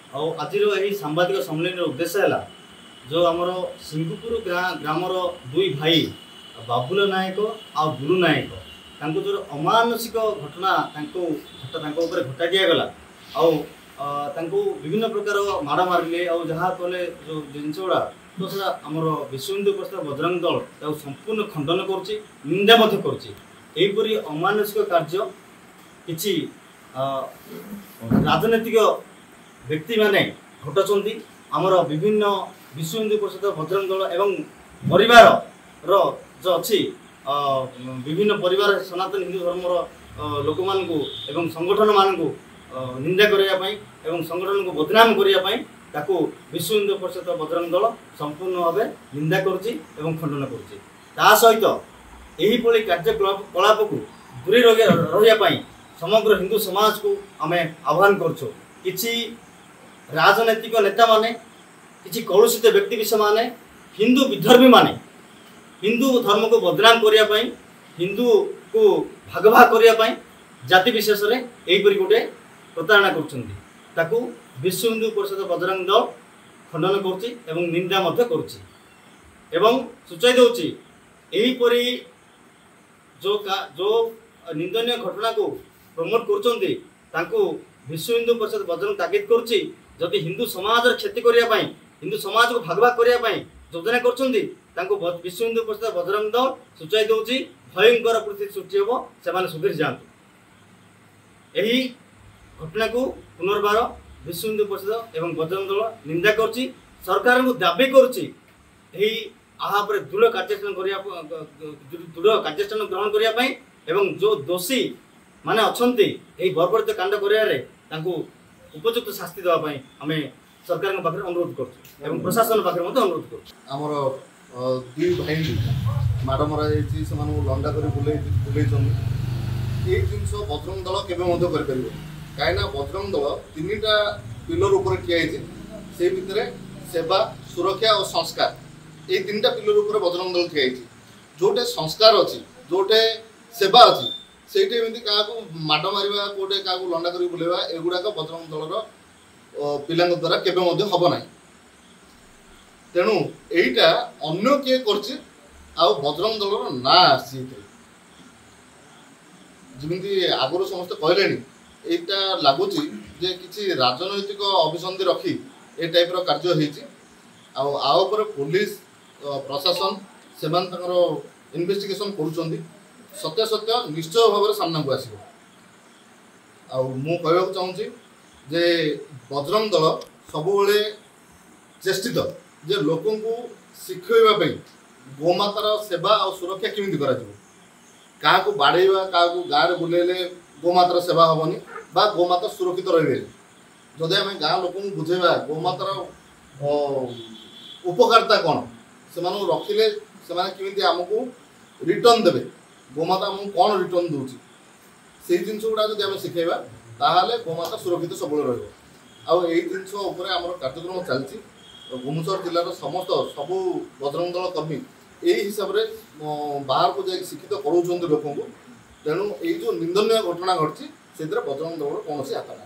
आज सांबादिक सम्मेलन उद्देश्य है जो आमर सिंगुपुर ग्रामर दुई भाई बाबुल नायक आ गुरु नायक जो अमानुषिक घटना घटा दिगला विभिन्न प्रकार माड़ मारे जहाँ कले जो जिनस गुड़ा तो सर आम विश्व हिंदू परिषद बजरंग दल संपूर्ण खंडन करुंदा करपरी अमानुषिक कार्य किसी राजनैतिक व्यक्ति माने घटाऊँ आमर विभिन्न विश्व हिंदू परिषद बजरंग दल एवं परिवार जो अच्छी विभिन्न परिवार सनातन हिंदू धर्मर लोक मानू एवं संगठन मानू निंदा करने एवं संगठन को बदनाम करने ताकू विश्व हिंदू परिषद बजरंग दल संपूर्ण भाव निंदा करुच्ची खंडन करुच्ची सहित यही कार्यकलाप को दूरी रही समग्र हिंदू समाज को आम आह्वान करुँ किसी राजनैतिक नेता माने किसी कलुषित व्यक्ति विषय माने हिंदू विधर्मी माने हिंदू धर्म को बदनाम करने हिंदू को भाग भाग करने जाति विशेष में यहीपरि गोटे प्रतारणा कर विश्व हिंदू परिषद बजरंग दल खंडन करुच्ची निंदा करुच्ची सूचाई दूची यहीपरि जो निंदनीय घटना को प्रमोट कर विश्व हिंदू परिषद बजरंग तागिद करुच्ची जदि हिंदू समाज क्षति करने हिंदू समाज को भाग भाग करने योजना कर विश्व हिंदू परिषद बजरंग दल सूचाई दूची भयंकर परिस्थिति सृष्टि हम से सुधरी जातु यही घटना को पुनर्बार विश्व हिंदू परिषद एवं बजरंग दल निंदा करुच्ची सरकार को दाबी करुच्ची दृढ़ कार्यानुष्ठान ग्रहण करने एवं जो दोषी माने अच्छे यही बर्बरित कांड कर उपयुक्त शास्ति देवाई आम सरकार पाखे अनुरोध कर प्रशासन पाखे अनुरोध कर दुई भाई माड़ मरा से लंडा कर बुले जिनस बजरंग दल के कहीं बजरंग दल तीन टा पिलर उपर ठिया से भितर सेवा सुरक्षा और संस्कार ये तीन टा पिलर उपर बजरंग दल ठिया जोटे संस्कार अच्छी जोटे सेवा अच्छी से क्या माड़ मारे कौटे क्या लंडा कर बुलेवा एगुड़ाक बजरंग दलर पिला द्वारा केवे हम ना तेणु यहीटा अन्य किए कर बजरंग दलर ना आसी जमी आगुरी समस्त कहले यहाँ लगुच किसी राजनैतिक अभिसंधि रखी ए टाइप कार्य होपर पुलिस प्रशासन से इन्वेस्टिगेशन करुँच सत्य सत्य निश्चय भाव में सामना को आसो कहना चाहूँगी जे बजरंग दल सब चेष्टित जे लोक को शिखाई गोमातार सेवा और सुरक्षा केमी क्या बाड़ेवा क्या गाँव में बुलेले गोमातार सेवा हेनी बा गोमाता सुरक्षित रही जदि आम गाँव लोक बुझेगा गोमातार उपकारिता कौन से रखिले से आमको रिटर्न देवे गोमाता आमको कौन रिटर्न दूसरी से जिन गुड़ा जब आम शिखेबा ताहले गोमाता सुरक्षित सब रही जिनस आम कार्यक्रम चलती भुवनेश्वर जिलार समस्त सबू बजरंग दल कर्मी यही हिसाब से बाहर को जाकि शिक्षित कराऊँ लोक तेणु ये जो निंदनीय घटना घटी से बजरंग दल कौन हाथ ना।